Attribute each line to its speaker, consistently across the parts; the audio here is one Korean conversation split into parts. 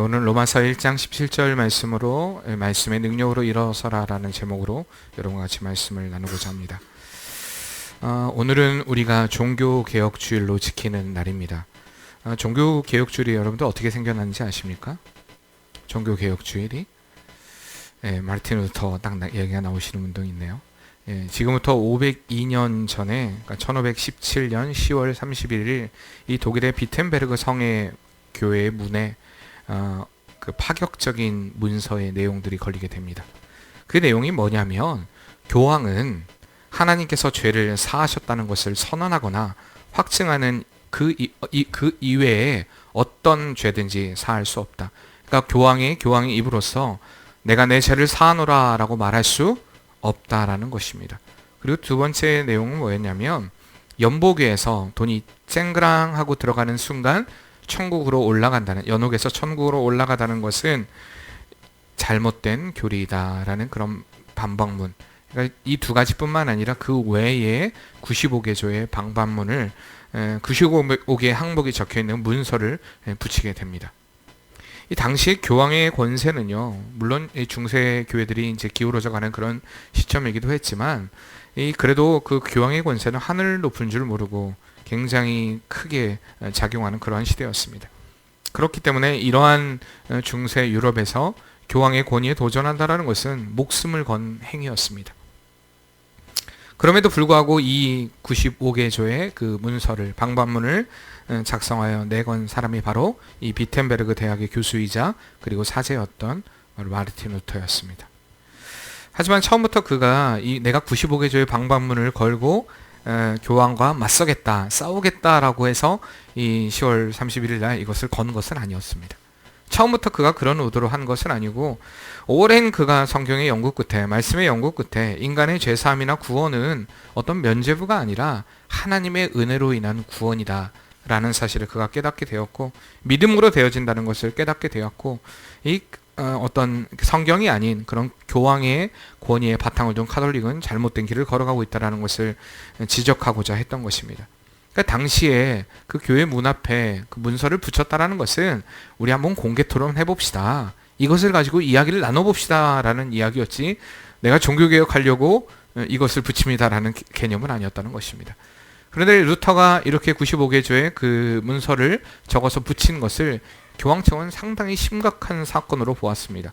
Speaker 1: 오늘 로마서 1장 17절 말씀으로 말씀의 능력으로 일어서라라는 제목으로 여러분과 같이 말씀을 나누고자 합니다. 오늘은 우리가 종교개혁주일로 지키는 날입니다. 종교개혁주일이 여러분들 어떻게 생겨났는지 아십니까? 종교개혁주일이 마르틴 루터 딱 얘기가 나오시는 분도 있네요. 지금부터 502년 전에, 그러니까 1517년 10월 31일 이 독일의 비텐베르그 성의 교회의 문에 그 파격적인 문서의 내용들이 걸리게 됩니다. 그 내용이 뭐냐면, 교황은 하나님께서 죄를 사하셨다는 것을 선언하거나 확증하는 그 이외에 어떤 죄든지 사할 수 없다. 그러니까 교황의 입으로서 내가 내 죄를 사하노라 라고 말할 수 없다라는 것입니다. 그리고 두 번째 내용은 뭐였냐면, 연복위에서 돈이 쨍그랑하고 들어가는 순간 천국으로 올라간다는, 연옥에서 천국으로 올라가다는 것은 잘못된 교리이다라는 그런 반박문. 그러니까 이 두 가지뿐만 아니라 그 외에 95개조의 방반문을 95개의 항목이 적혀있는 문서를 붙이게 됩니다. 이 당시 교황의 권세는요, 물론 이 중세 교회들이 이제 기울어져 가는 그런 시점이기도 했지만, 그래도 그 교황의 권세는 하늘 높은 줄 모르고 굉장히 크게 작용하는 그러한 시대였습니다. 그렇기 때문에 이러한 중세 유럽에서 교황의 권위에 도전한다는 것은 목숨을 건 행위였습니다. 그럼에도 불구하고 이 95개조의 그 문서를, 방반문을 작성하여 내건 사람이 바로 이 비텐베르그 대학의 교수이자 그리고 사제였던 마르틴 루터였습니다. 하지만 처음부터 그가 내가 95개조의 방반문을 걸고 교황과 맞서겠다, 싸우겠다라고 해서 이 10월 31일 날 이것을 건 것은 아니었습니다. 처음부터 그가 그런 의도로 한 것은 아니고, 오랜 그가 성경의 연구 끝에, 말씀의 연구 끝에 인간의 죄사함이나 구원은 어떤 면죄부가 아니라 하나님의 은혜로 인한 구원이다 라는 사실을 그가 깨닫게 되었고, 믿음으로 되어진다는 것을 깨닫게 되었고, 어떤 성경이 아닌 그런 교황의 권위에 바탕을 둔 카톨릭은 잘못된 길을 걸어가고 있다는 것을 지적하고자 했던 것입니다. 그러니까 당시에 그 교회 문 앞에 그 문서를 붙였다라는 것은 우리 한번 공개 토론 해봅시다, 이것을 가지고 이야기를 나눠봅시다 라는 이야기였지, 내가 종교개혁하려고 이것을 붙입니다라는 개념은 아니었다는 것입니다. 그런데 루터가 이렇게 95개조의 그 문서를 적어서 붙인 것을 교황청은 상당히 심각한 사건으로 보았습니다.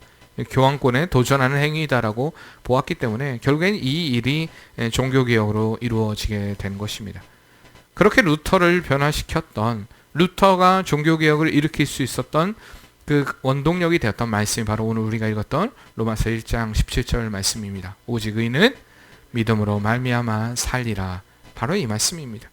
Speaker 1: 교황권에 도전하는 행위다라고 보았기 때문에 결국엔 이 일이 종교개혁으로 이루어지게 된 것입니다. 그렇게 루터를 변화시켰던, 루터가 종교개혁을 일으킬 수 있었던 그 원동력이 되었던 말씀이 바로 오늘 우리가 읽었던 로마서 1장 17절 말씀입니다. 오직 의인은 믿음으로 말미암아 살리라. 바로 이 말씀입니다.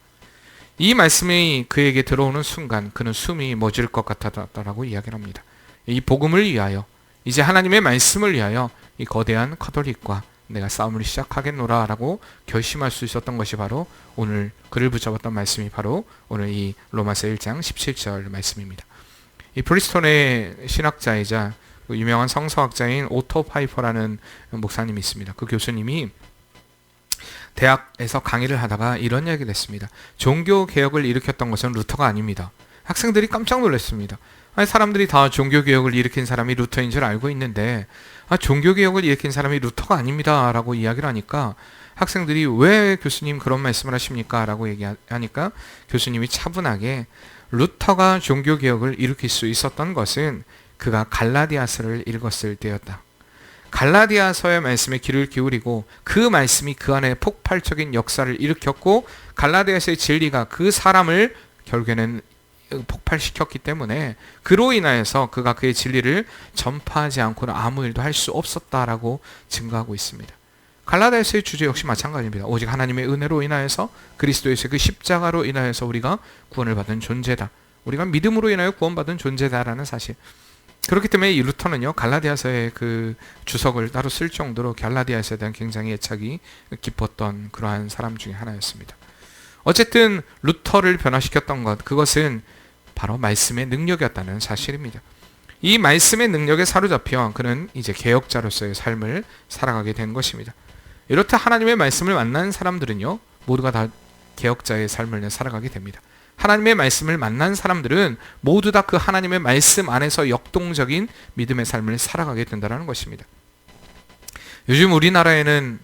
Speaker 1: 이 말씀이 그에게 들어오는 순간 그는 숨이 멎을 것 같았다라고 이야기를 합니다. 이 복음을 위하여, 이제 하나님의 말씀을 위하여 이 거대한 카톨릭과 내가 싸움을 시작하겠노라 라고 결심할 수 있었던 것이 바로 오늘 그를 붙잡았던 말씀이 바로 오늘 이 로마서 1장 17절 말씀입니다. 이 브리스톤의 신학자이자 유명한 성서학자인 오토 파이퍼라는 목사님이 있습니다. 그 교수님이 대학에서 강의를 하다가 이런 이야기를 했습니다. 종교개혁을 일으켰던 것은 루터가 아닙니다. 학생들이 깜짝 놀랐습니다. 아니, 사람들이 다 종교개혁을 일으킨 사람이 루터인 줄 알고 있는데, 종교개혁을 일으킨 사람이 루터가 아닙니다 라고 이야기를 하니까, 학생들이 왜 교수님 그런 말씀을 하십니까 라고 얘기하니까 교수님이 차분하게, 루터가 종교개혁을 일으킬 수 있었던 것은 그가 갈라디아서를 읽었을 때였다. 갈라디아서의 말씀에 귀를 기울이고 그 말씀이 그 안에 폭발적인 역사를 일으켰고, 갈라디아서의 진리가 그 사람을 결국에는 폭발시켰기 때문에 그로 인하여서 그가 그의 진리를 전파하지 않고는 아무 일도 할 수 없었다라고 증거하고 있습니다. 갈라디아서의 주제 역시 마찬가지입니다. 오직 하나님의 은혜로 인하여서, 그리스도에서의 그 십자가로 인하여서 우리가 구원을 받은 존재다, 우리가 믿음으로 인하여 구원받은 존재다라는 사실. 그렇기 때문에 이 루터는요, 갈라디아서의 그 주석을 따로 쓸 정도로 갈라디아서에 대한 굉장히 애착이 깊었던 그러한 사람 중에 하나였습니다. 어쨌든 루터를 변화시켰던 것, 그것은 바로 말씀의 능력이었다는 사실입니다. 이 말씀의 능력에 사로잡혀 그는 이제 개혁자로서의 삶을 살아가게 된 것입니다. 이렇듯 하나님의 말씀을 만난 사람들은요, 모두가 다 개혁자의 삶을 살아가게 됩니다. 하나님의 말씀을 만난 사람들은 모두 다 그 하나님의 말씀 안에서 역동적인 믿음의 삶을 살아가게 된다는 것입니다. 요즘 우리나라에는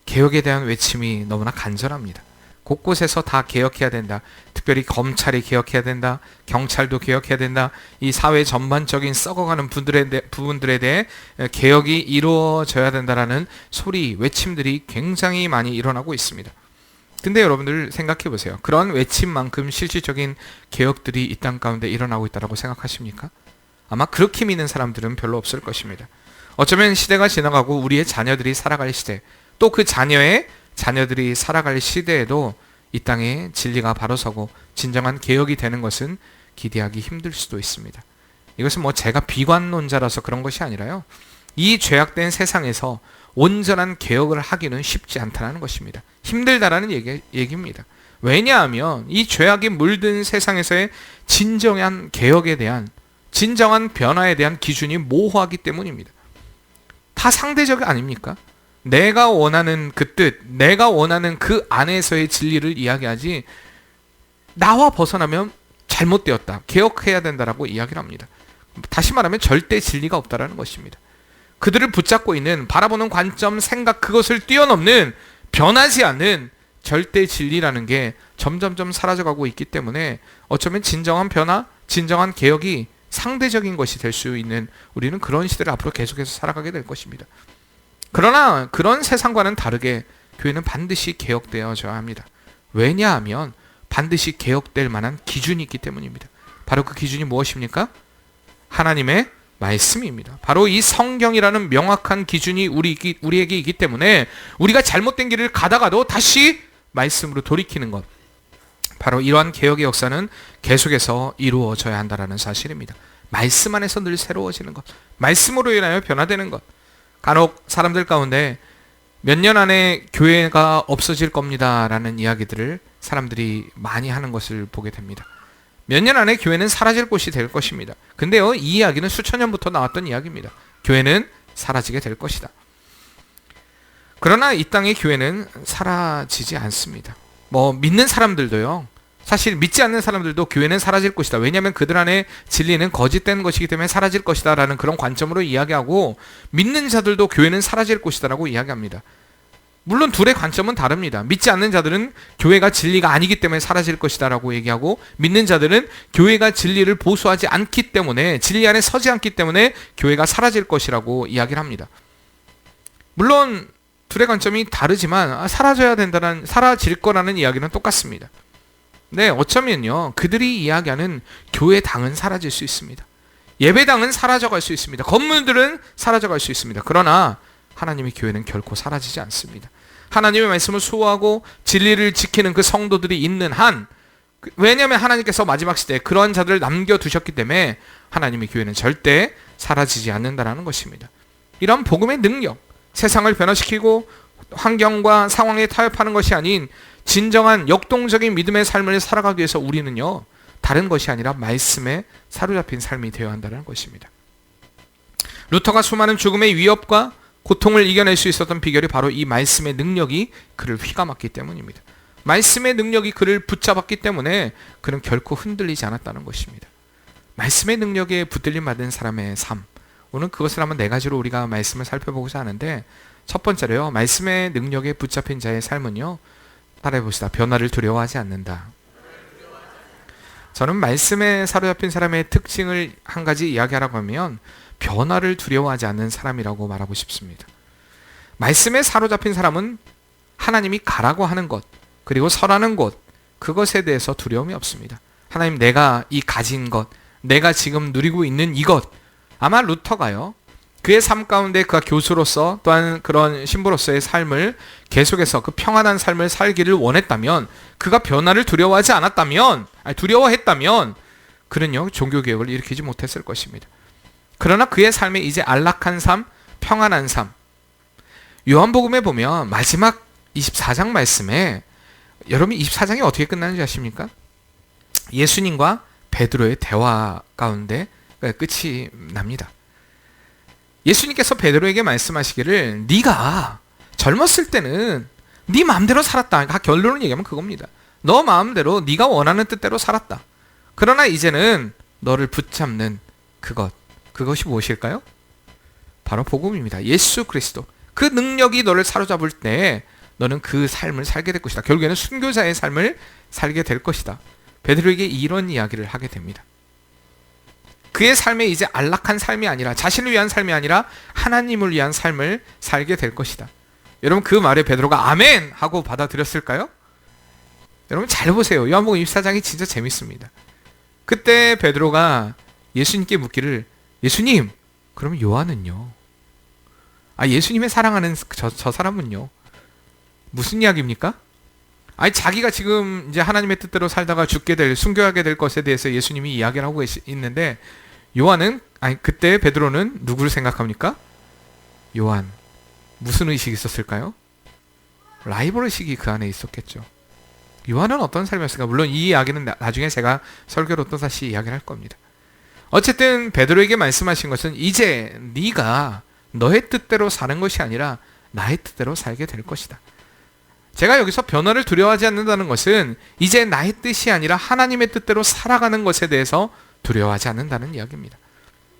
Speaker 1: 개혁에 대한 외침이 너무나 간절합니다. 곳곳에서 다 개혁해야 된다. 특별히 검찰이 개혁해야 된다. 경찰도 개혁해야 된다. 이 사회 전반적인 썩어가는 부분들에 대해 개혁이 이루어져야 된다라는 소리, 외침들이 굉장히 많이 일어나고 있습니다. 근데 여러분들 생각해 보세요. 그런 외침만큼 실질적인 개혁들이 이 땅 가운데 일어나고 있다고 생각하십니까? 아마 그렇게 믿는 사람들은 별로 없을 것입니다. 어쩌면 시대가 지나가고 우리의 자녀들이 살아갈 시대, 또 그 자녀들이 살아갈 시대에도 이 땅에 진리가 바로 서고 진정한 개혁이 되는 것은 기대하기 힘들 수도 있습니다. 이것은 제가 비관론자라서 그런 것이 아니라요. 이 죄악된 세상에서 온전한 개혁을 하기는 쉽지 않다는 것입니다. 힘들다라는 얘기입니다. 왜냐하면 이 죄악이 물든 세상에서의 진정한 개혁에 대한, 진정한 변화에 대한 기준이 모호하기 때문입니다. 다 상대적 아닙니까? 내가 원하는 그 뜻, 내가 원하는 그 안에서의 진리를 이야기하지, 나와 벗어나면 잘못되었다, 개혁해야 된다라고 이야기를 합니다. 다시 말하면 절대 진리가 없다라는 것입니다. 그들을 붙잡고 있는, 바라보는 관점, 생각, 그것을 뛰어넘는, 변하지 않는 절대 진리라는 게 점점점 사라져가고 있기 때문에 어쩌면 진정한 변화, 진정한 개혁이 상대적인 것이 될 수 있는, 우리는 그런 시대를 앞으로 계속해서 살아가게 될 것입니다. 그러나 그런 세상과는 다르게 교회는 반드시 개혁되어져야 합니다. 왜냐하면 반드시 개혁될 만한 기준이 있기 때문입니다. 바로 그 기준이 무엇입니까? 하나님의 말씀입니다. 바로 이 성경이라는 명확한 기준이 우리에게 있기 때문에 우리가 잘못된 길을 가다가도 다시 말씀으로 돌이키는 것, 바로 이러한 개혁의 역사는 계속해서 이루어져야 한다는 사실입니다. 말씀 안에서 늘 새로워지는 것, 말씀으로 인하여 변화되는 것. 간혹 사람들 가운데 몇 년 안에 교회가 없어질 겁니다 라는 이야기들을 사람들이 많이 하는 것을 보게 됩니다. 몇 년 안에 교회는 사라질 곳이 될 것입니다. 근데요, 이 이야기는 수천 년부터 나왔던 이야기입니다. 교회는 사라지게 될 것이다. 그러나 이 땅의 교회는 사라지지 않습니다. 믿는 사람들도요, 사실 믿지 않는 사람들도 교회는 사라질 것이다. 왜냐하면 그들 안에 진리는 거짓된 것이기 때문에 사라질 것이다 라는 그런 관점으로 이야기하고, 믿는 자들도 교회는 사라질 것이다 라고 이야기합니다. 물론 둘의 관점은 다릅니다. 믿지 않는 자들은 교회가 진리가 아니기 때문에 사라질 것이다 라고 얘기하고, 믿는 자들은 교회가 진리를 보수하지 않기 때문에, 진리 안에 서지 않기 때문에 교회가 사라질 것이라고 이야기를 합니다. 물론 둘의 관점이 다르지만 사라질 거라는 이야기는 똑같습니다. 네, 어쩌면요, 그들이 이야기하는 교회당은 사라질 수 있습니다. 예배당은 사라져갈 수 있습니다. 건물들은 사라져갈 수 있습니다. 그러나 하나님의 교회는 결코 사라지지 않습니다. 하나님의 말씀을 수호하고 진리를 지키는 그 성도들이 있는 한, 왜냐하면 하나님께서 마지막 시대에 그러한 자들을 남겨두셨기 때문에 하나님의 교회는 절대 사라지지 않는다는 것입니다. 이런 복음의 능력, 세상을 변화시키고 환경과 상황에 타협하는 것이 아닌 진정한 역동적인 믿음의 삶을 살아가기 위해서 우리는요, 다른 것이 아니라 말씀에 사로잡힌 삶이 되어야 한다는 것입니다. 루터가 수많은 죽음의 위협과 고통을 이겨낼 수 있었던 비결이 바로 이 말씀의 능력이 그를 휘감았기 때문입니다. 말씀의 능력이 그를 붙잡았기 때문에 그는 결코 흔들리지 않았다는 것입니다. 말씀의 능력에 붙들림 받은 사람의 삶, 오늘 그것을 한번 네 가지로 우리가 말씀을 살펴보고자 하는데, 첫 번째로요, 말씀의 능력에 붙잡힌 자의 삶은요, 따라해봅시다. 변화를 두려워하지 않는다. 저는 말씀에 사로잡힌 사람의 특징을 한 가지 이야기하라고 하면 변화를 두려워하지 않는 사람이라고 말하고 싶습니다. 말씀에 사로잡힌 사람은 하나님이 가라고 하는 것, 그리고 서라는 곳, 그것에 대해서 두려움이 없습니다. 하나님, 내가 이 가진 것, 내가 지금 누리고 있는 이것, 아마 루터가요, 그의 삶 가운데 그가 교수로서 또한 그런 신부로서의 삶을 계속해서 그 평안한 삶을 살기를 원했다면, 그가 변화를 두려워했다면 그는요, 종교개혁을 일으키지 못했을 것입니다. 그러나 그의 삶에 이제 안락한 삶, 평안한 삶, 요한복음에 보면 마지막 24장 말씀에, 여러분 24장이 어떻게 끝나는지 아십니까? 예수님과 베드로의 대화 가운데 끝이 납니다. 예수님께서 베드로에게 말씀하시기를, 네가 젊었을 때는 네 마음대로 살았다. 결론을 얘기하면 그겁니다. 너 마음대로 네가 원하는 뜻대로 살았다. 그러나 이제는 너를 붙잡는 그것이 무엇일까요? 바로 복음입니다. 예수 그리스도. 그 능력이 너를 사로잡을 때 너는 그 삶을 살게 될 것이다. 결국에는 순교자의 삶을 살게 될 것이다. 베드로에게 이런 이야기를 하게 됩니다. 그의 삶에 이제 안락한 삶이 아니라, 자신을 위한 삶이 아니라 하나님을 위한 삶을 살게 될 것이다. 여러분, 그 말에 베드로가 아멘 하고 받아들였을까요? 여러분 잘 보세요. 요한복음 24장이 진짜 재밌습니다. 그때 베드로가 예수님께 묻기를, 예수님, 그럼 요한은요? 예수님의 사랑하는 저 사람은요? 무슨 이야기입니까? 자기가 지금 이제 하나님의 뜻대로 살다가 순교하게 될 것에 대해서 예수님이 이야기를 하고 있는데, 요한은, 그때 베드로는 누구를 생각합니까? 요한. 무슨 의식이 있었을까요? 라이벌 의식이 그 안에 있었겠죠. 요한은 어떤 삶이었을까? 물론 이 이야기는 나중에 제가 설교로 또 다시 이야기를 할 겁니다. 어쨌든 베드로에게 말씀하신 것은 이제 네가 너의 뜻대로 사는 것이 아니라 나의 뜻대로 살게 될 것이다. 제가 여기서 변화를 두려워하지 않는다는 것은 이제 나의 뜻이 아니라 하나님의 뜻대로 살아가는 것에 대해서 두려워하지 않는다는 이야기입니다.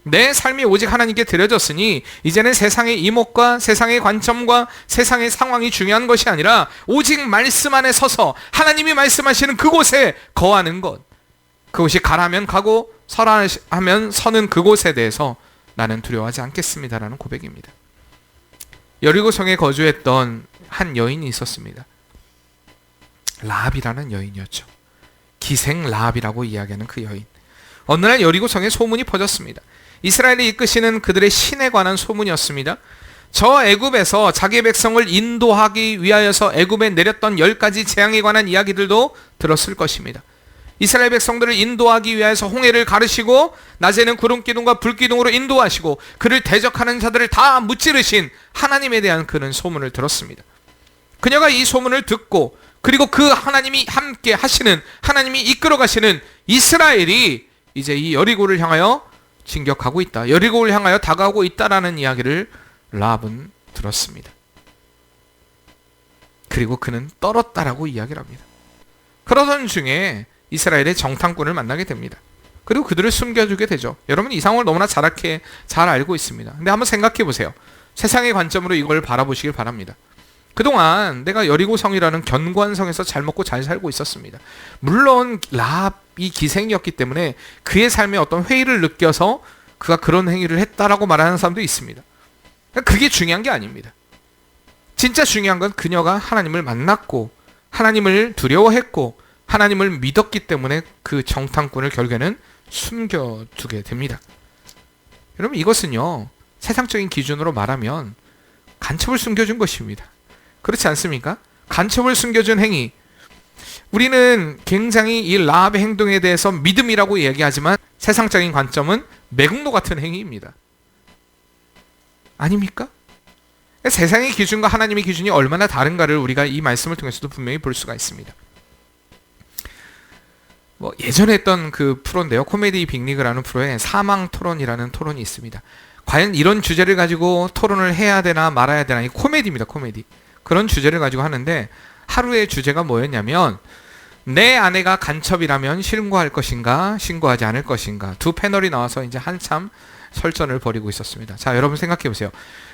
Speaker 1: 내 삶이 오직 하나님께 드려졌으니 이제는 세상의 이목과 세상의 관점과 세상의 상황이 중요한 것이 아니라 오직 말씀 안에 서서 하나님이 말씀하시는 그곳에 거하는 것, 그곳이 가라면 가고 서라 하면 서는 그곳에 대해서 나는 두려워하지 않겠습니다라는 고백입니다. 여리고성에 거주했던 한 여인이 있었습니다. 라합이라는 여인이었죠. 기생 라합이라고 이야기하는 그 여인. 어느 날 여리고성에 소문이 퍼졌습니다. 이스라엘을 이끄시는 그들의 신에 관한 소문이었습니다. 저 애굽에서 자기 백성을 인도하기 위하여서 애굽에 내렸던 10가지 재앙에 관한 이야기들도 들었을 것입니다. 이스라엘 백성들을 인도하기 위하여서 홍해를 가르시고 낮에는 구름기둥과 불기둥으로 인도하시고 그를 대적하는 자들을 다 무찌르신 하나님에 대한 그는 소문을 들었습니다. 그녀가 이 소문을 듣고 그리고 그 하나님이 함께 하시는, 하나님이 이끌어 가시는 이스라엘이 이제 이 여리고를 향하여 진격하고 있다, 여리고를 향하여 다가오고 있다라는 이야기를 라합은 들었습니다. 그리고 그는 떨었다라고 이야기를 합니다. 그러던 중에 이스라엘의 정탐꾼을 만나게 됩니다. 그리고 그들을 숨겨주게 되죠. 여러분 이 상황을 너무나 잘 알고 있습니다. 근데 한번 생각해 보세요. 세상의 관점으로 이걸 바라보시길 바랍니다. 그동안 내가 여리고성이라는 견고한 성에서 잘 먹고 잘 살고 있었습니다. 물론 라합이 기생이었기 때문에 그의 삶에 어떤 회의를 느껴서 그가 그런 행위를 했다라고 말하는 사람도 있습니다. 그게 중요한 게 아닙니다. 진짜 중요한 건 그녀가 하나님을 만났고 하나님을 두려워했고 하나님을 믿었기 때문에 그 정탐꾼을 결국에는 숨겨두게 됩니다. 여러분 이것은요, 세상적인 기준으로 말하면 간첩을 숨겨준 것입니다. 그렇지 않습니까? 간첩을 숨겨준 행위. 우리는 굉장히 이 라합의 행동에 대해서 믿음이라고 얘기하지만 세상적인 관점은 매국노 같은 행위입니다. 아닙니까? 세상의 기준과 하나님의 기준이 얼마나 다른가를 우리가 이 말씀을 통해서도 분명히 볼 수가 있습니다. 예전에 했던 그 프로인데요. 코미디 빅리그라는 프로에 사망 토론이라는 토론이 있습니다. 과연 이런 주제를 가지고 토론을 해야 되나 말아야 되나, 이 코미디입니다. 코미디. 그런 주제를 가지고 하는데 하루의 주제가 뭐였냐면 내 아내가 간첩이라면 신고할 것인가 신고하지 않을 것인가. 두 패널이 나와서 이제 한참 설전을 벌이고 있었습니다. 자, 여러분 생각해 보세요.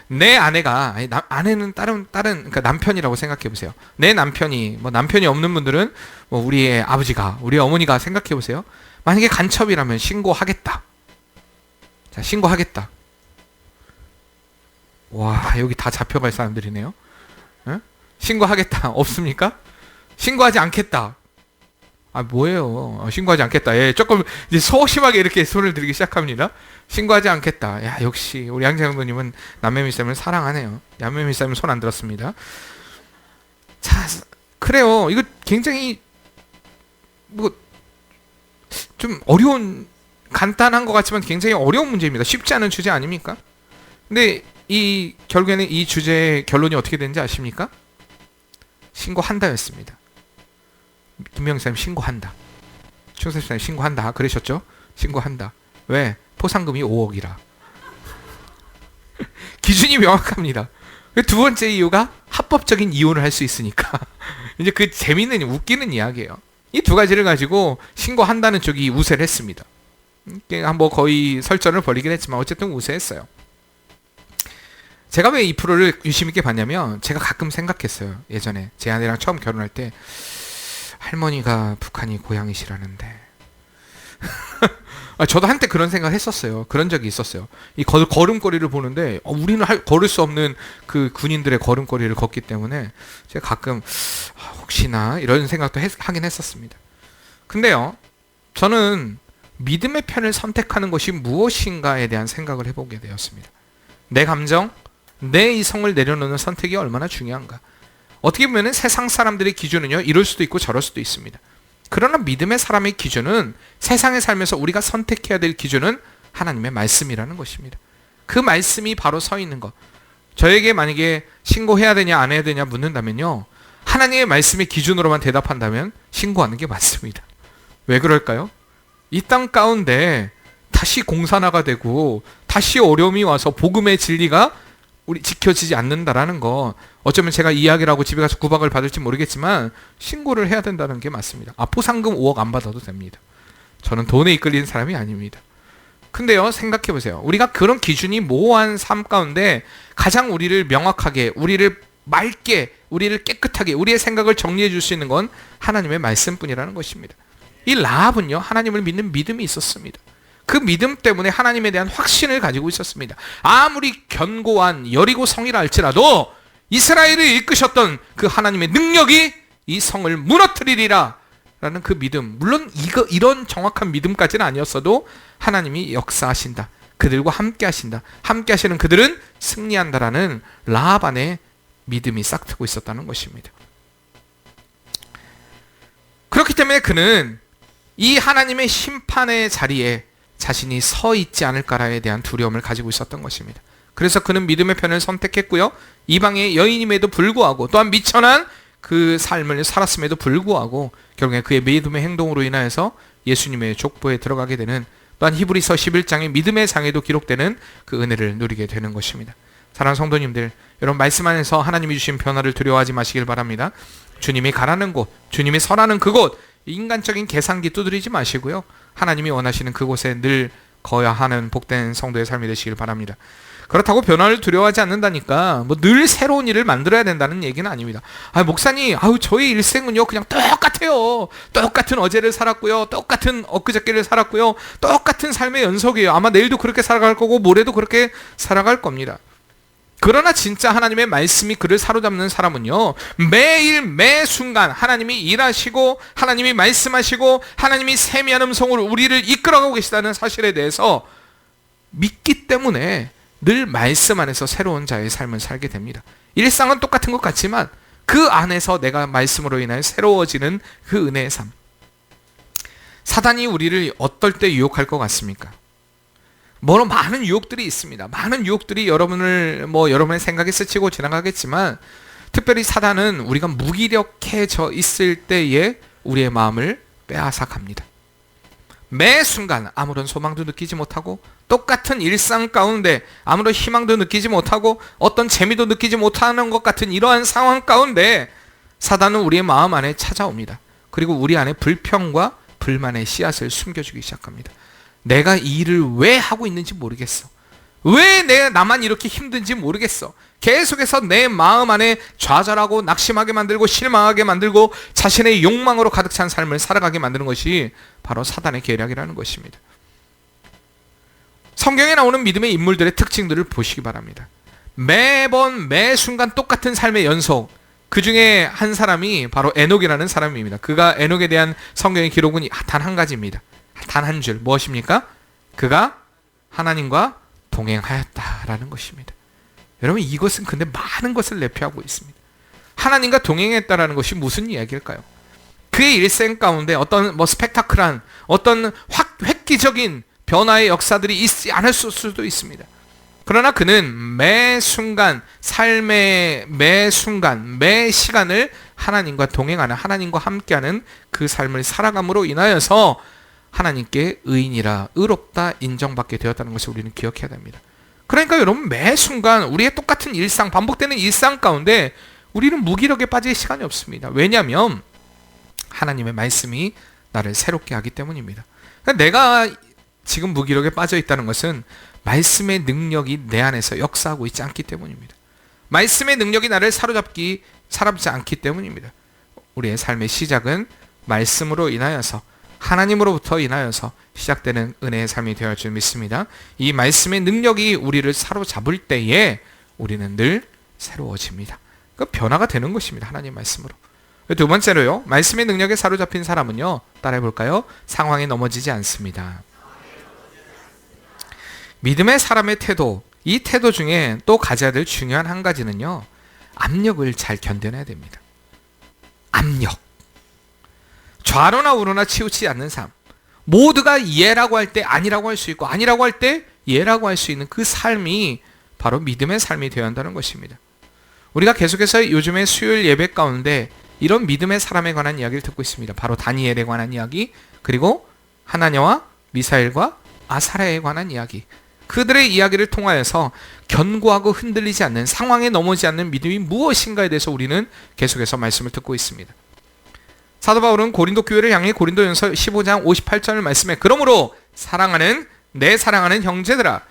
Speaker 1: 내 아내가, 아내는 다른 그러니까 남편이라고 생각해 보세요. 내 남편이, 남편이 없는 분들은 우리의 아버지가, 우리 어머니가 생각해 보세요. 만약에 간첩이라면 신고하겠다. 자, 신고하겠다. 와, 여기 다 잡혀갈 사람들이네요. 응? 신고하겠다. 없습니까? 신고하지 않겠다. 뭐예요? 신고하지 않겠다. 예, 조금 이제 소심하게 이렇게 손을 들기 시작합니다. 신고하지 않겠다. 야, 역시 우리 양장로님은 남매밀쌈을 사랑하네요. 남매밀쌈은 손 안 들었습니다. 자, 그래요. 이거 굉장히 좀 어려운, 간단한 것 같지만 굉장히 어려운 문제입니다. 쉽지 않은 주제 아닙니까? 근데 결국에는 이 주제의 결론이 어떻게 되는지 아십니까? 신고한다였습니다. 김명사님 신고한다. 충세사님 신고한다. 그러셨죠? 신고한다. 왜? 포상금이 5억이라. 기준이 명확합니다. 두 번째 이유가 합법적인 이혼을 할 수 있으니까. 이제 그 재미있는 웃기는 이야기예요. 이 두 가지를 가지고 신고한다는 쪽이 우세를 했습니다. 뭐 거의 설전을 벌이긴 했지만 어쨌든 우세했어요. 제가 왜 이 프로를 유심 있게 봤냐면 제가 가끔 생각했어요. 예전에 제 아내랑 처음 결혼할 때 할머니가 북한이 고향이시라는데 저도 한때 그런 생각을 했었어요. 그런 적이 있었어요. 이 걸음걸이를 보는데 우리는 걸을 수 없는 그 군인들의 걸음걸이를 걷기 때문에 제가 가끔 혹시나 이런 생각도 하긴 했었습니다. 근데요, 저는 믿음의 편을 선택하는 것이 무엇인가에 대한 생각을 해보게 되었습니다. 내 감정, 내 이성을 내려놓는 선택이 얼마나 중요한가. 어떻게 보면 세상 사람들의 기준은요, 이럴 수도 있고 저럴 수도 있습니다. 그러나 믿음의 사람의 기준은, 세상의 삶에서 우리가 선택해야 될 기준은 하나님의 말씀이라는 것입니다. 그 말씀이 바로 서 있는 것. 저에게 만약에 신고해야 되냐 안 해야 되냐 묻는다면요, 하나님의 말씀의 기준으로만 대답한다면 신고하는 게 맞습니다. 왜 그럴까요? 이 땅 가운데 다시 공산화가 되고 다시 어려움이 와서 복음의 진리가 우리 지켜지지 않는다라는 거, 어쩌면 제가 이야기를 하고 집에 가서 구박을 받을지 모르겠지만 신고를 해야 된다는 게 맞습니다. 포상금 5억 안 받아도 됩니다. 저는 돈에 이끌리는 사람이 아닙니다. 근데요, 생각해 보세요. 우리가 그런 기준이 모호한 삶 가운데 가장 우리를 명확하게, 우리를 맑게, 우리를 깨끗하게, 우리의 생각을 정리해 줄 수 있는 건 하나님의 말씀뿐이라는 것입니다. 이 라합은요, 하나님을 믿는 믿음이 있었습니다. 그 믿음 때문에 하나님에 대한 확신을 가지고 있었습니다. 아무리 견고한 여리고 성이라 할지라도 이스라엘을 이끄셨던 그 하나님의 능력이 이 성을 무너뜨리리라 라는 그 믿음, 물론 이런 정확한 믿음까지는 아니었어도 하나님이 역사하신다, 그들과 함께 하신다, 함께 하시는 그들은 승리한다라는 라합 안에 믿음이 싹트고 있었다는 것입니다. 그렇기 때문에 그는 이 하나님의 심판의 자리에 자신이 서 있지 않을까라에 대한 두려움을 가지고 있었던 것입니다. 그래서 그는 믿음의 편을 선택했고요, 이방의 여인임에도 불구하고, 또한 미천한 그 삶을 살았음에도 불구하고 결국에 그의 믿음의 행동으로 인하여서 예수님의 족보에 들어가게 되는, 또한 히브리서 11장의 믿음의 장에도 기록되는 그 은혜를 누리게 되는 것입니다. 사랑하는 성도님들, 여러분 말씀 안에서 하나님이 주신 변화를 두려워하지 마시길 바랍니다. 주님이 가라는 곳, 주님이 서라는 그곳, 인간적인 계산기 두드리지 마시고요, 하나님이 원하시는 그곳에 늘 거야 하는 복된 성도의 삶이 되시길 바랍니다. 그렇다고 변화를 두려워하지 않는다니까 뭐 늘 새로운 일을 만들어야 된다는 얘기는 아닙니다. 목사님, 저의 일생은요 그냥 똑같아요. 똑같은 어제를 살았고요, 똑같은 엊그저께를 살았고요, 똑같은 삶의 연속이에요. 아마 내일도 그렇게 살아갈 거고 모레도 그렇게 살아갈 겁니다. 그러나 진짜 하나님의 말씀이 그를 사로잡는 사람은요, 매일 매 순간 하나님이 일하시고 하나님이 말씀하시고 하나님이 세미한 음성으로 우리를 이끌어가고 계시다는 사실에 대해서 믿기 때문에 늘 말씀 안에서 새로운 자의 삶을 살게 됩니다. 일상은 똑같은 것 같지만 그 안에서 내가 말씀으로 인하여 새로워지는 그 은혜의 삶. 사단이 우리를 어떨 때 유혹할 것 같습니까? 많은 유혹들이 있습니다. 많은 유혹들이 여러분의 생각에 스치고 지나가겠지만, 특별히 사단은 우리가 무기력해져 있을 때에 우리의 마음을 빼앗아 갑니다. 매 순간 아무런 소망도 느끼지 못하고, 똑같은 일상 가운데 아무런 희망도 느끼지 못하고, 어떤 재미도 느끼지 못하는 것 같은 이러한 상황 가운데 사단은 우리의 마음 안에 찾아옵니다. 그리고 우리 안에 불평과 불만의 씨앗을 숨겨주기 시작합니다. 내가 이 일을 왜 하고 있는지 모르겠어. 왜 나만 이렇게 힘든지 모르겠어. 계속해서 내 마음 안에 좌절하고 낙심하게 만들고 실망하게 만들고 자신의 욕망으로 가득 찬 삶을 살아가게 만드는 것이 바로 사단의 계략이라는 것입니다. 성경에 나오는 믿음의 인물들의 특징들을 보시기 바랍니다. 매번 매 순간 똑같은 삶의 연속, 그 중에 한 사람이 바로 에녹이라는 사람입니다. 그가 에녹에 대한 성경의 기록은 단 한 가지입니다. 단 한 줄, 무엇입니까? 그가 하나님과 동행하였다라는 것입니다. 여러분, 이것은 근데 많은 것을 내포하고 있습니다. 하나님과 동행했다라는 것이 무슨 이야기일까요? 그의 일생 가운데 어떤 스펙타클한, 어떤 획기적인 변화의 역사들이 있지 않을 수도 있습니다. 그러나 그는 매 순간, 삶의 매 순간, 매 시간을 하나님과 동행하는, 하나님과 함께하는 그 삶을 살아감으로 인하여서 하나님께 의인이라, 의롭다 인정받게 되었다는 것을 우리는 기억해야 됩니다. 그러니까 여러분, 매 순간 우리의 똑같은 일상, 반복되는 일상 가운데 우리는 무기력에 빠질 시간이 없습니다. 왜냐하면 하나님의 말씀이 나를 새롭게 하기 때문입니다. 그러니까 내가 지금 무기력에 빠져 있다는 것은 말씀의 능력이 내 안에서 역사하고 있지 않기 때문입니다. 말씀의 능력이 나를 사로잡지 않기 때문입니다. 우리의 삶의 시작은 말씀으로 인하여서, 하나님으로부터 인하여서 시작되는 은혜의 삶이 되어야 할 줄 믿습니다. 이 말씀의 능력이 우리를 사로잡을 때에 우리는 늘 새로워집니다. 그 변화가 되는 것입니다. 하나님 말씀으로. 두 번째로요, 말씀의 능력에 사로잡힌 사람은요, 따라해볼까요? 상황에 넘어지지 않습니다. 믿음의 사람의 태도, 이 태도 중에 또 가져야 될 중요한 한 가지는요, 압력을 잘 견뎌내야 됩니다. 압력. 좌로나 우로나 치우치지 않는 삶. 모두가 예라고 할 때 아니라고 할 수 있고, 아니라고 할 때 예라고 할 수 있는 그 삶이 바로 믿음의 삶이 되어야 한다는 것입니다. 우리가 계속해서 요즘에 수요일 예배 가운데 이런 믿음의 사람에 관한 이야기를 듣고 있습니다. 바로 다니엘에 관한 이야기, 그리고 하나냐와 미사엘과 아사랴에 관한 이야기. 그들의 이야기를 통하여서 견고하고 흔들리지 않는, 상황에 넘어지지 않는 믿음이 무엇인가에 대해서 우리는 계속해서 말씀을 듣고 있습니다. 사도 바울은 고린도 교회를 향해 고린도전서 15장 58절을 말씀해, 그러므로 내 사랑하는 형제들아,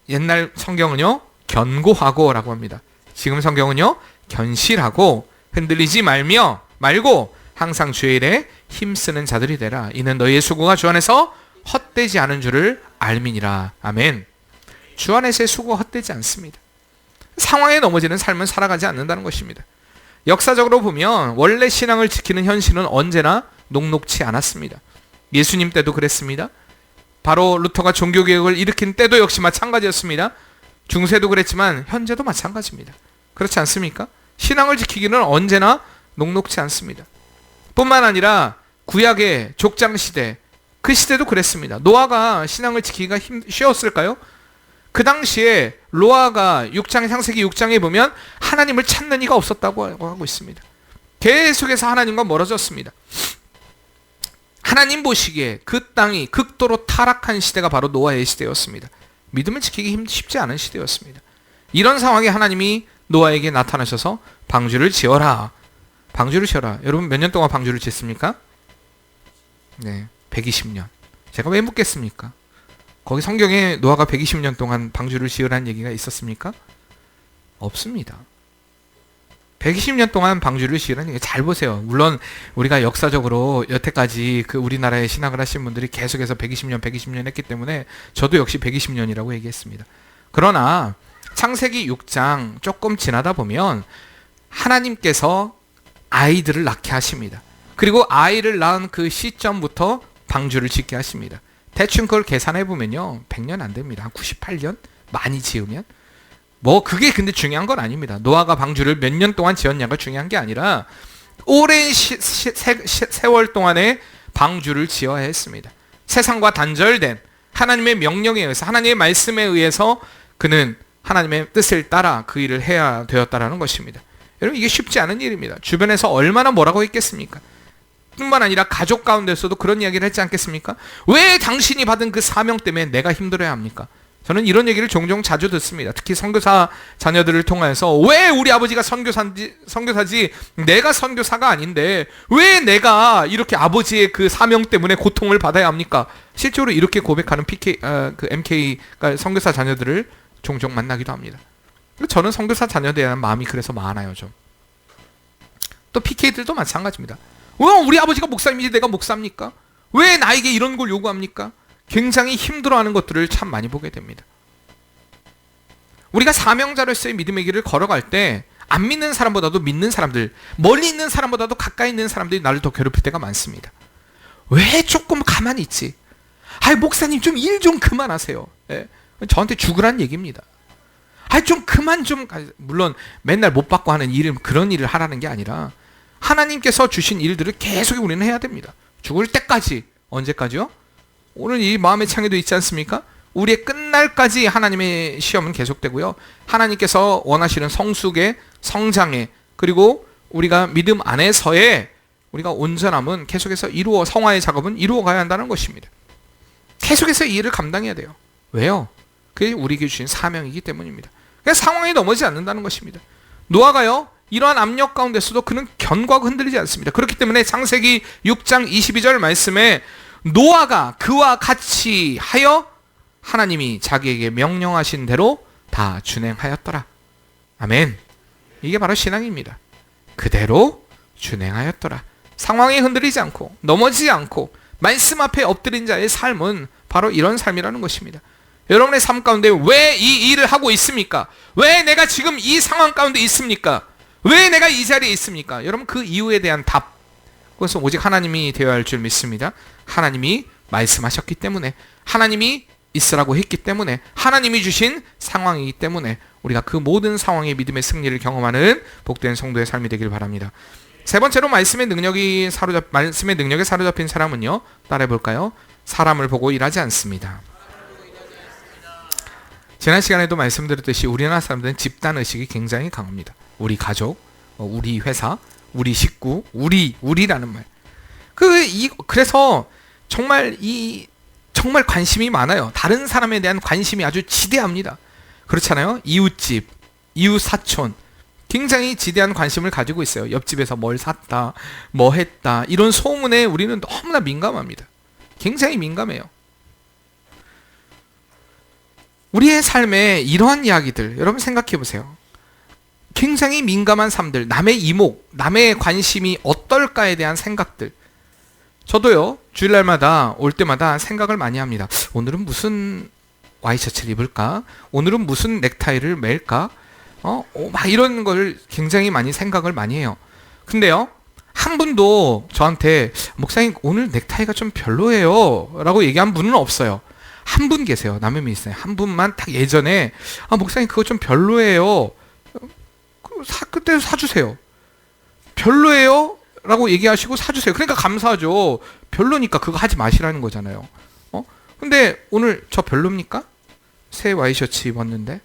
Speaker 1: 옛날 성경은요 견고하고 라고 합니다. 지금 성경은요 견실하고 흔들리지 말고 항상 주의 일에 힘쓰는 자들이 되라. 이는 너희의 수고가 주 안에서 헛되지 않은 줄을 알미니라. 아멘. 주 안에서의 수고가 헛되지 않습니다. 상황에 넘어지는 삶은 살아가지 않는다는 것입니다. 역사적으로 보면 원래 신앙을 지키는 현실은 언제나 녹록치 않았습니다. 예수님 때도 그랬습니다. 바로 루터가 종교개혁을 일으킨 때도 역시 마찬가지였습니다. 중세도 그랬지만 현재도 마찬가지입니다. 그렇지 않습니까? 신앙을 지키기는 언제나 녹록치 않습니다. 뿐만 아니라 구약의 족장시대, 그 시대도 그랬습니다. 노아가 신앙을 지키기가 쉬웠을까요? 그 당시에 노아가 창세기 6장에 보면 하나님을 찾는 이가 없었다고 하고 있습니다. 계속해서 하나님과 멀어졌습니다. 하나님 보시기에 그 땅이 극도로 타락한 시대가 바로 노아의 시대였습니다. 믿음을 지키기 쉽지 않은 시대였습니다. 이런 상황에 하나님이 노아에게 나타나셔서 방주를 지어라. 방주를 지어라. 여러분 몇 년 동안 방주를 짓습니까? 네, 120년. 제가 왜 묻겠습니까? 거기 성경에 노아가 120년 동안 방주를 지으라는 얘기가 있었습니까? 없습니다. 120년 동안 방주를 지으라는 얘기 잘 보세요. 물론 우리가 역사적으로 여태까지 그 우리나라에 신학을 하신 분들이 계속해서 120년 했기 때문에 저도 역시 120년이라고 얘기했습니다. 그러나 창세기 6장 조금 지나다 보면 하나님께서 아이들을 낳게 하십니다. 그리고 아이를 낳은 그 시점부터 방주를 짓게 하십니다. 대충 그걸 계산해 보면요 100년 안 됩니다. 한 98년? 많이 지으면? 그게 근데 중요한 건 아닙니다. 노아가 방주를 몇 년 동안 지었냐가 중요한 게 아니라 오랜 세월 동안에 방주를 지어야 했습니다. 세상과 단절된 하나님의 명령에 의해서, 하나님의 말씀에 의해서 그는 하나님의 뜻을 따라 그 일을 해야 되었다라는 것입니다. 여러분 이게 쉽지 않은 일입니다. 주변에서 얼마나 뭐라고 했겠습니까? 뿐만 아니라 가족 가운데서도 그런 이야기를 했지 않겠습니까? 왜 당신이 받은 그 사명 때문에 내가 힘들어야 합니까? 저는 이런 얘기를 종종 자주 듣습니다. 특히 선교사 자녀들을 통해서 왜 우리 아버지가 선교사지 내가 선교사가 아닌데 왜 내가 이렇게 아버지의 그 사명 때문에 고통을 받아야 합니까? 실제로 이렇게 고백하는 MK 선교사 자녀들을 종종 만나기도 합니다. 저는 선교사 자녀에 대한 마음이 그래서 많아요. 좀. 또 PK들도 마찬가지입니다. 왜 우리 아버지가 목사님이지 내가 목사입니까? 왜 나에게 이런 걸 요구합니까? 굉장히 힘들어하는 것들을 참 많이 보게 됩니다. 우리가 사명자로서의 믿음의 길을 걸어갈 때 안 믿는 사람보다도 믿는 사람들, 멀리 있는 사람보다도 가까이 있는 사람들이 나를 더 괴롭힐 때가 많습니다. 왜 조금 가만히 있지? 목사님 좀 일 좀 그만하세요. 예? 저한테 죽으란 얘기입니다. 좀 그만 좀, 물론 맨날 못 받고 하는 일은 그런 일을 하라는 게 아니라 하나님께서 주신 일들을 계속 우리는 해야 됩니다. 죽을 때까지. 언제까지요? 오늘 이 마음의 창에도 있지 않습니까? 우리의 끝날까지 하나님의 시험은 계속되고요. 하나님께서 원하시는 성숙의 성장의 그리고 우리가 믿음 안에서의 우리가 온전함은 계속해서 성화의 작업은 이루어 가야 한다는 것입니다. 계속해서 이 일을 감당해야 돼요. 왜요? 그게 우리에게 주신 사명이기 때문입니다. 그래서 상황이 넘어지지 않는다는 것입니다. 노아가요 이러한 압력 가운데서도 그는 견고하고 흔들리지 않습니다. 그렇기 때문에 창세기 6장 22절 말씀에 노아가 그와 같이 하여 하나님이 자기에게 명령하신 대로 다 준행하였더라. 아멘. 이게 바로 신앙입니다. 그대로 준행하였더라. 상황에 흔들리지 않고 넘어지지 않고 말씀 앞에 엎드린 자의 삶은 바로 이런 삶이라는 것입니다. 여러분의 삶 가운데 왜 이 일을 하고 있습니까? 왜 내가 지금 이 상황 가운데 있습니까? 왜 내가 이 자리에 있습니까? 여러분 그 이유에 대한 답, 그것은 오직 하나님이 되어야 할 줄 믿습니다. 하나님이 말씀하셨기 때문에, 하나님이 있으라고 했기 때문에, 하나님이 주신 상황이기 때문에 우리가 그 모든 상황의 믿음의 승리를 경험하는 복된 성도의 삶이 되길 바랍니다. 세 번째로 말씀의 능력에 사로잡힌 사람은요, 따라해 볼까요? 사람을 보고 일하지 않습니다. 지난 시간에도 말씀드렸듯이 우리나라 사람들은 집단의식이 굉장히 강합니다. 우리 가족, 우리 회사, 우리 식구, 우리라는 말. 그래서 정말 관심이 많아요. 다른 사람에 대한 관심이 아주 지대합니다. 그렇잖아요. 이웃집, 이웃 사촌, 굉장히 지대한 관심을 가지고 있어요. 옆집에서 뭘 샀다, 뭐 했다, 이런 소문에 우리는 너무나 민감합니다. 굉장히 민감해요. 우리의 삶에 이러한 이야기들, 여러분 생각해 보세요. 굉장히 민감한 삶들, 남의 이목, 남의 관심이 어떨까에 대한 생각들. 저도요, 주일날마다 올 때마다 생각을 많이 합니다. 오늘은 무슨 와이셔츠를 입을까? 오늘은 무슨 넥타이를 멜까? 막 이런 걸 굉장히 많이 생각을 많이 해요. 근데요, 한 분도 저한테 목사님 오늘 넥타이가 좀 별로예요 라고 얘기한 분은 없어요. 한 분 계세요. 남의 ministry 한 분만 딱 예전에 목사님 그거 좀 별로예요. 그때 사주세요. 별로예요? 라고 얘기하시고 사주세요. 그러니까 감사하죠. 별로니까 그거 하지 마시라는 거잖아요. 근데 오늘 저 별로입니까? 새 와이셔츠 입었는데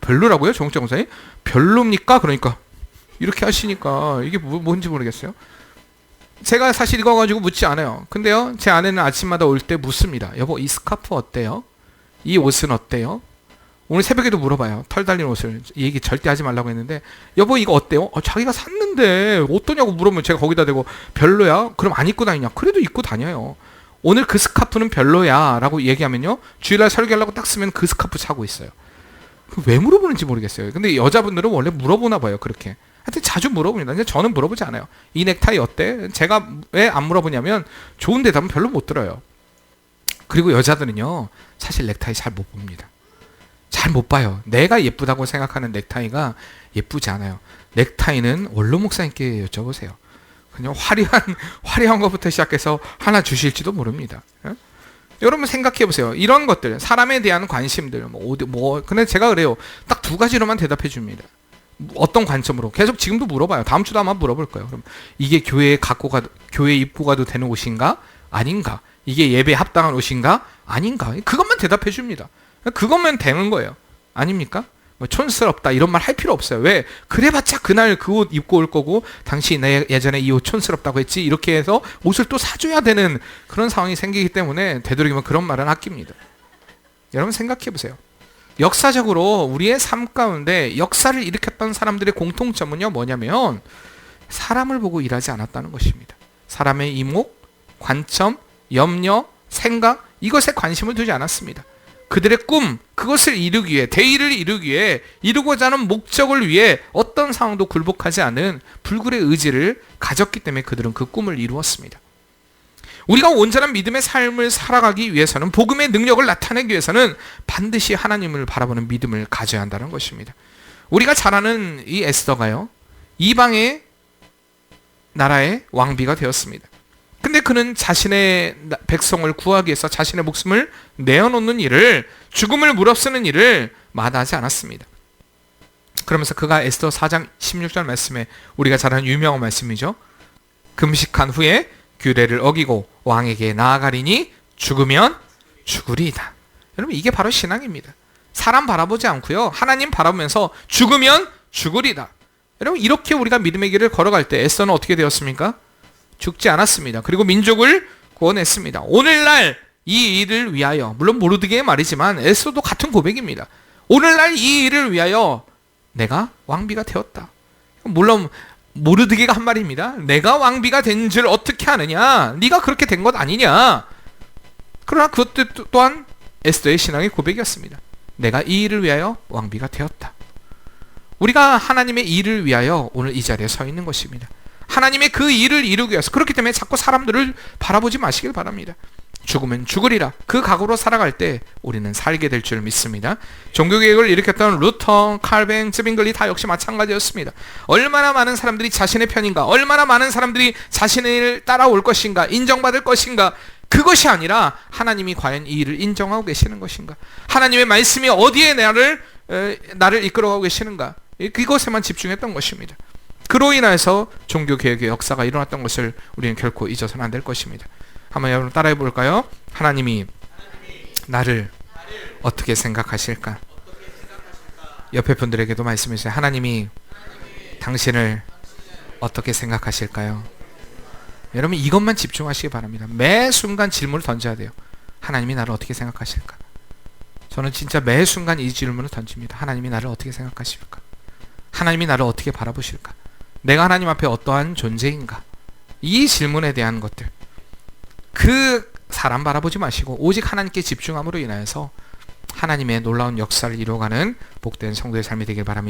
Speaker 1: 별로라고요? 정욱자 목사님? 별로입니까? 그러니까 이렇게 하시니까 이게 뭔지 모르겠어요. 제가 사실 이거 가지고 묻지 않아요. 근데요, 제 아내는 아침마다 올 때 묻습니다. 여보, 이 스카프 어때요? 이 옷은 어때요? 오늘 새벽에도 물어봐요. 털 달린 옷을. 이 얘기 절대 하지 말라고 했는데 여보 이거 어때요? 자기가 샀는데 어떠냐고 물으면 제가 거기다 대고 별로야? 그럼 안 입고 다니냐? 그래도 입고 다녀요. 오늘 그 스카프는 별로야 라고 얘기하면요, 주일날 설교하려고 딱 쓰면 그 스카프 사고 있어요. 왜 물어보는지 모르겠어요. 근데 여자분들은 원래 물어보나 봐요. 그렇게. 하여튼 자주 물어봅니다. 근데 저는 물어보지 않아요. 이 넥타이 어때? 제가 왜 안 물어보냐면 좋은 대답은 별로 못 들어요. 그리고 여자들은요, 사실 넥타이 잘 못 봅니다. 잘 못 봐요. 내가 예쁘다고 생각하는 넥타이가 예쁘지 않아요. 넥타이는 원로 목사님께 여쭤보세요. 그냥 화려한 것부터 시작해서 하나 주실지도 모릅니다. 여러분 생각해 보세요. 이런 것들, 사람에 대한 관심들, 근데 제가 그래요. 딱 두 가지로만 대답해 줍니다. 어떤 관점으로? 계속 지금도 물어봐요. 다음 주도 아마 물어볼 거예요. 그럼 이게 교회에 입고 가도 되는 옷인가? 아닌가? 이게 예배에 합당한 옷인가? 아닌가? 그것만 대답해 줍니다. 그것만 되는 거예요. 아닙니까? 뭐 촌스럽다 이런 말 할 필요 없어요. 왜? 그래봤자 그날 그 옷 입고 올 거고 당신 예전에 이 옷 촌스럽다고 했지 이렇게 해서 옷을 또 사줘야 되는 그런 상황이 생기기 때문에 되도록이면 그런 말은 아낍니다. 여러분 생각해 보세요. 역사적으로 우리의 삶 가운데 역사를 일으켰던 사람들의 공통점은요, 뭐냐면 사람을 보고 일하지 않았다는 것입니다. 사람의 이목, 관점, 염려, 생각, 이것에 관심을 두지 않았습니다. 그들의 꿈, 그것을 이루기 위해, 대의를 이루기 위해, 이루고자 하는 목적을 위해 어떤 상황도 굴복하지 않은 불굴의 의지를 가졌기 때문에 그들은 그 꿈을 이루었습니다. 우리가 온전한 믿음의 삶을 살아가기 위해서는, 복음의 능력을 나타내기 위해서는 반드시 하나님을 바라보는 믿음을 가져야 한다는 것입니다. 우리가 잘 아는 이 에스더가요, 이방의 나라의 왕비가 되었습니다. 근데 그는 자신의 백성을 구하기 위해서 자신의 목숨을 내어놓는 일을, 죽음을 무릅쓰는 일을 마다하지 않았습니다. 그러면서 그가 에스더 4장 16절 말씀에 우리가 잘 아는 유명한 말씀이죠. 금식한 후에 규례를 어기고 왕에게 나아가리니 죽으면 죽으리이다. 여러분 이게 바로 신앙입니다. 사람 바라보지 않고요, 하나님 바라보면서 죽으면 죽으리다. 여러분 이렇게 우리가 믿음의 길을 걸어갈 때 에스더는 어떻게 되었습니까? 죽지 않았습니다. 그리고 민족을 구원했습니다. 오늘날 이 일을 위하여, 물론 모르드게의 말이지만 에스더도 같은 고백입니다. 오늘날 이 일을 위하여 내가 왕비가 되었다. 물론 모르드게가 한 말입니다. 내가 왕비가 된 줄 어떻게 아느냐? 네가 그렇게 된 것 아니냐? 그러나 그것도 또한 에스더의 신앙의 고백이었습니다. 내가 이 일을 위하여 왕비가 되었다. 우리가 하나님의 일을 위하여 오늘 이 자리에 서 있는 것입니다. 하나님의 그 일을 이루기 위해서. 그렇기 때문에 자꾸 사람들을 바라보지 마시길 바랍니다. 죽으면 죽으리라. 그 각오로 살아갈 때 우리는 살게 될 줄 믿습니다. 종교개혁을 일으켰던 루터, 칼뱅, 즈빙글리 다 역시 마찬가지였습니다. 얼마나 많은 사람들이 자신의 편인가, 얼마나 많은 사람들이 자신을 따라올 것인가, 인정받을 것인가, 그것이 아니라 하나님이 과연 이 일을 인정하고 계시는 것인가, 하나님의 말씀이 어디에 나를 이끌어가고 계시는가, 그것에만 집중했던 것입니다. 그로 인해서 종교개혁의 역사가 일어났던 것을 우리는 결코 잊어서는 안 될 것입니다. 한번 여러분 따라해 볼까요? 하나님이 나를 어떻게 생각하실까? 옆에 분들에게도 말씀해 주세요. 하나님이 당신을 어떻게 생각하실까요? 여러분 이것만 집중하시기 바랍니다. 매 순간 질문을 던져야 돼요. 하나님이 나를 어떻게 생각하실까? 저는 진짜 매 순간 이 질문을 던집니다. 하나님이 나를 어떻게 생각하실까? 하나님이 나를 어떻게 바라보실까? 내가 하나님 앞에 어떠한 존재인가? 이 질문에 대한 것들, 그 사람 바라보지 마시고 오직 하나님께 집중함으로 인하여서 하나님의 놀라운 역사를 이루어가는 복된 성도의 삶이 되길 바랍니다.